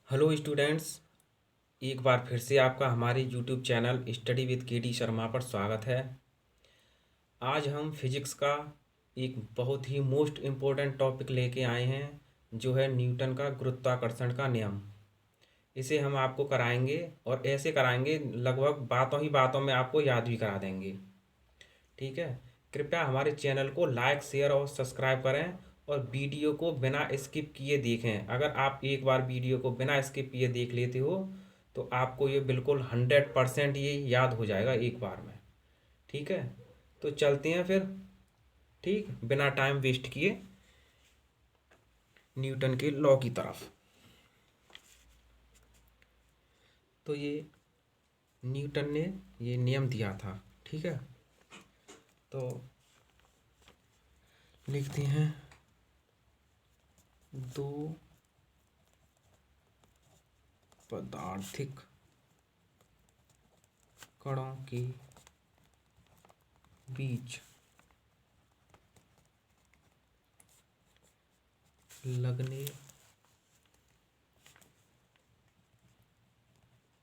Hello students. एक बार फिर से आपका हमारे यूट्यूब चैनल स्टडी विद के शर्मा पर स्वागत है। आज हम फिजिक्स का एक बहुत ही मोस्ट इम्पोर्टेंट टॉपिक लेके आए हैं, जो है न्यूटन का गुरुत्वाकर्षण का नियम। इसे हम आपको कराएंगे और ऐसे कराएंगे, लगभग बातों ही बातों में आपको याद भी करा देंगे। ठीक है। कृपया हमारे चैनल को लाइक शेयर और सब्सक्राइब करें और वीडियो को बिना स्किप किए देखें। अगर आप एक बार वीडियो को बिना स्किप किए देख लेते हो तो आपको ये बिल्कुल 100% ये याद हो जाएगा एक बार में। ठीक है। तो चलते हैं फिर, ठीक, बिना टाइम वेस्ट किए न्यूटन के लॉ की तरफ। तो ये न्यूटन ने ये नियम दिया था। ठीक है। तो लिखते हैं, दो पदार्थिक कणों के बीच लगने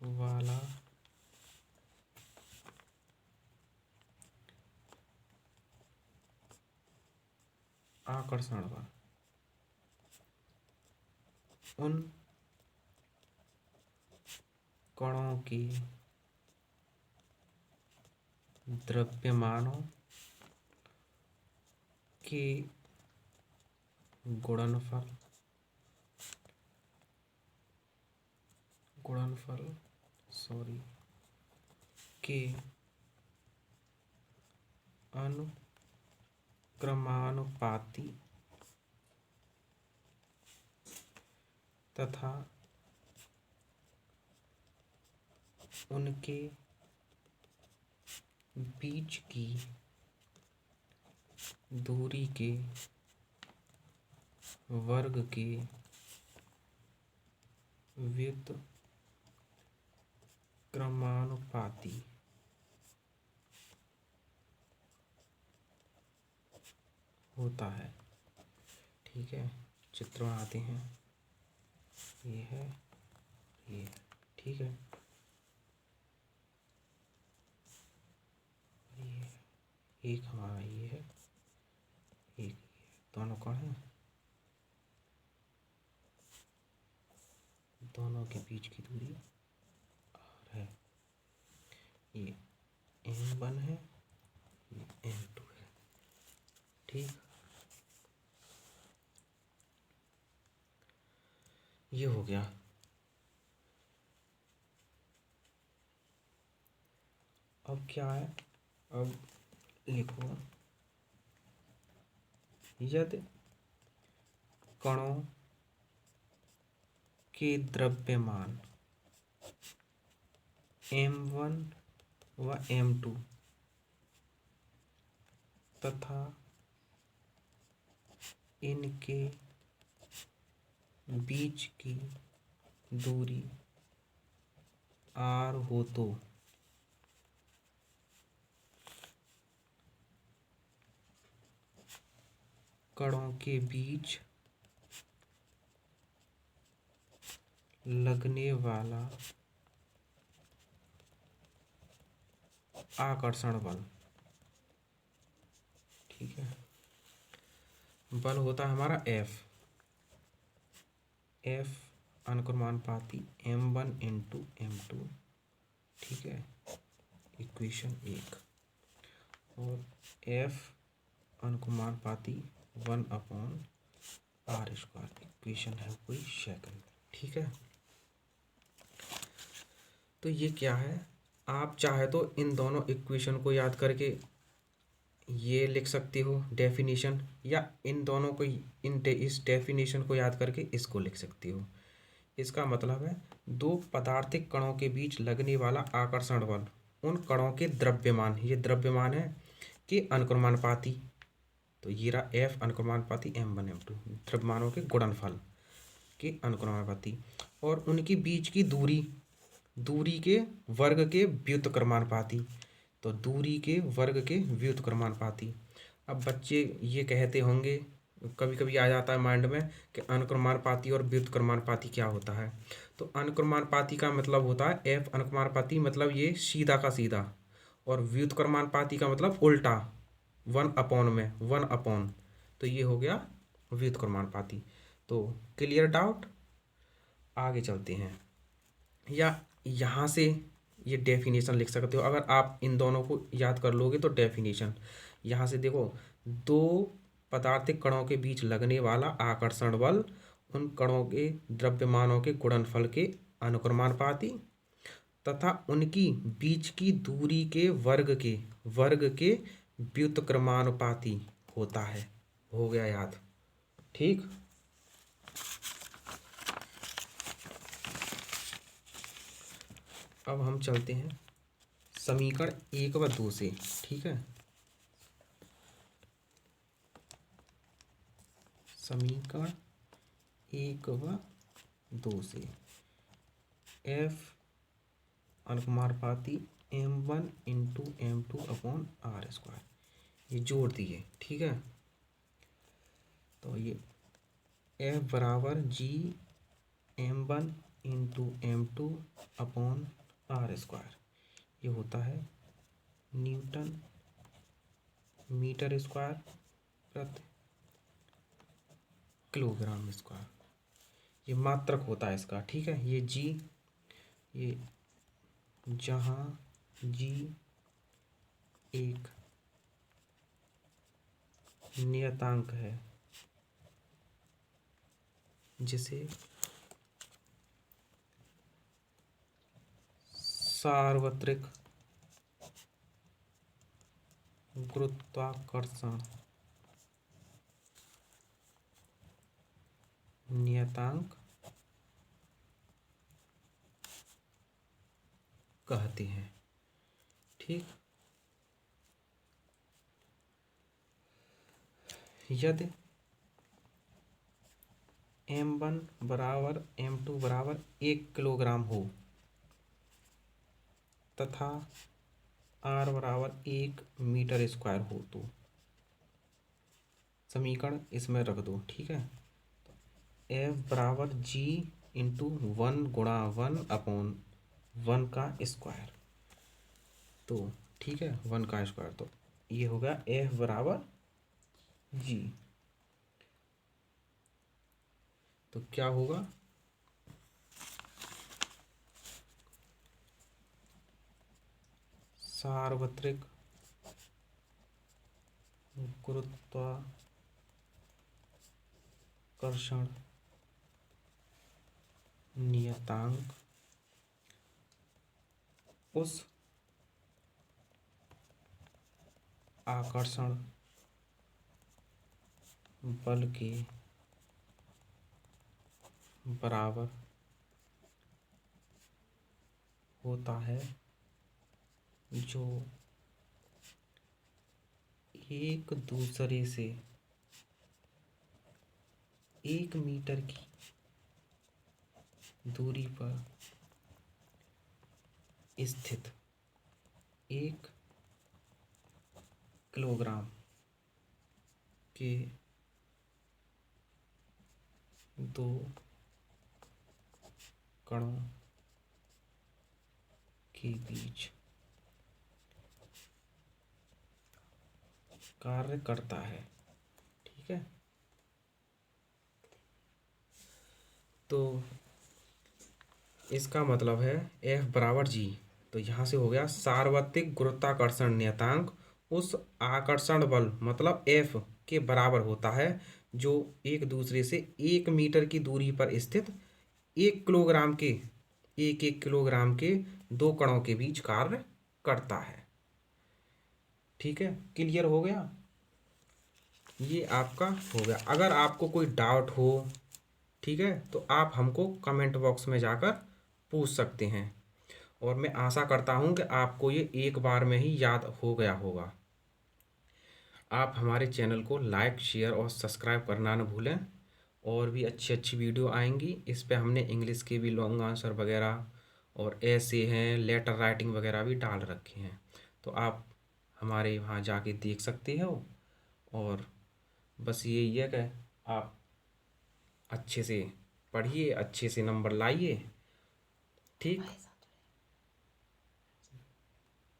वाला आकर्षण बल उन कणों के द्रव्यमानों के गुणनफल गुणनफल के अनुक्रमानुपाती तथा उनके बीच की दूरी के वर्ग के व्युत्क्रमानुपाती होता है। ठीक है। चित्र बनाते हैं, ये है, ये। ठीक है। ये एक हमारा ये है, एक ये, दोनों कण हैं, दोनों के बीच की दूरी r है। ये m1 है, ये m2 है। ठीक, ये हो गया। अब क्या है, अब लिखो, यदि कणों के द्रव्यमान m1 व m2 तथा इनके बीच की दूरी r हो तो कणों के बीच लगने वाला आकर्षण बल, ठीक है, बल होता है हमारा F अनुक्रमानुपाती m1 इंटू m2। ठीक है, इक्वेशन 1। और F अनुक्रमानुपाती 1/r², इक्वेशन है कोई सेकंड। ठीक है। तो ये क्या है, आप चाहे तो इन दोनों इक्वेशन को याद करके ये लिख सकते हो डेफिनेशन, या इन दोनों को इस डेफिनेशन को याद करके इसको लिख सकते हो। इसका मतलब है, दो पदार्थिक कणों के बीच लगने वाला आकर्षण बल उन कणों के द्रव्यमान, ये द्रव्यमान है, के अनुक्रमानुपाती। तो ये रहा F अनुक्रमानुपाती m1 m2, द्रव्यमानों के गुणनफल के अनुक्रमानुपाती, और उनके बीच की दूरी, दूरी के वर्ग के व्युत्क्रमानुपाती। तो दूरी के वर्ग के व्युत्क्रमानुपाती। अब बच्चे ये कहते होंगे कभी कभी आ जाता है माइंड में कि अनुक्रमानुपाती और व्युत्क्रमानुपाती क्या होता है। तो अनुक्रमानुपाती का मतलब होता है एफ, अनुक्रमानुपाती मतलब ये सीधा का सीधा, और व्युत्क्रमानुपाती का मतलब उल्टा, 1 अपॉन में 1 अपॉन, तो ये हो गया व्युत्क्रमानुपाती। तो क्लियर डाउट, आगे चलते हैं। या यहाँ से ये डेफिनेशन लिख सकते हो, अगर आप इन दोनों को याद कर लोगे तो डेफिनेशन यहाँ से देखो, दो पदार्थिक कणों के बीच लगने वाला आकर्षण बल उन कणों के द्रव्यमानों के गुणनफल के अनुक्रमानुपाती तथा उनकी बीच की दूरी के वर्ग के व्युत्क्रमानुपाती होता है। हो गया याद, ठीक। अब हम चलते हैं समीकरण 1 व 2 से, ठीक है। समीकरण 1 व 2 से एफ अनुक्रमानुपाती m1 इंटू m2/r², ये जोड़ दिए, ठीक है। तो ये एफ बराबर जी m1 इंटू m2/r², ये होता है न्यूटन मीटर स्क्वायर प्रति किलोग्राम स्क्वायर, ये मात्रक होता है इसका, ठीक है। ये जी, ये जहाँ जी एक नियतांक है जिसे सार्वत्रिक गुरुत्वाकर्षण नियतांक कहते हैं, ठीक। यदि m1 बराबर m2 बराबर 1 किलोग्राम हो तथा r बराबर 1 मीटर स्क्वायर हो तो समीकरण इसमें रख दो, ठीक है। F बराबर जी इंटू 1 गुणा 1/1 का स्क्वायर, तो ठीक है 1 का स्क्वायर, तो ये हो गया F बराबर जी। तो क्या होगा, सार्वत्रिक गुरुत्वाकर्षण नियतांक उस आकर्षण बल के बराबर होता है जो एक दूसरे से 1 मीटर की दूरी पर स्थित 1 किलोग्राम के दो कणों के बीच कार्य करता है, ठीक है। तो इसका मतलब है F बराबर जी, तो यहाँ से हो गया सार्वत्रिक गुरुत्वाकर्षण नियतांक उस आकर्षण बल मतलब F के बराबर होता है जो एक दूसरे से 1 मीटर की दूरी पर स्थित 1 किलोग्राम के 1 किलोग्राम के दो कणों के बीच कार्य करता है, ठीक है। क्लियर हो गया, ये आपका हो गया। अगर आपको कोई डाउट हो, ठीक है, तो आप हमको कमेंट बॉक्स में जाकर पूछ सकते हैं, और मैं आशा करता हूँ कि आपको ये एक बार में ही याद हो गया होगा। आप हमारे चैनल को लाइक शेयर और सब्सक्राइब करना न भूलें, और भी अच्छी अच्छी वीडियो आएंगी। इस पे हमने इंग्लिश के भी लॉन्ग आंसर वगैरह और ऐसे हैं लेटर राइटिंग वगैरह भी डाल रखे हैं, तो आप हमारे वहाँ जाके देख सकते हो और बस यही है कि आप अच्छे से पढ़िए, अच्छे से नंबर लाइए। ठीक।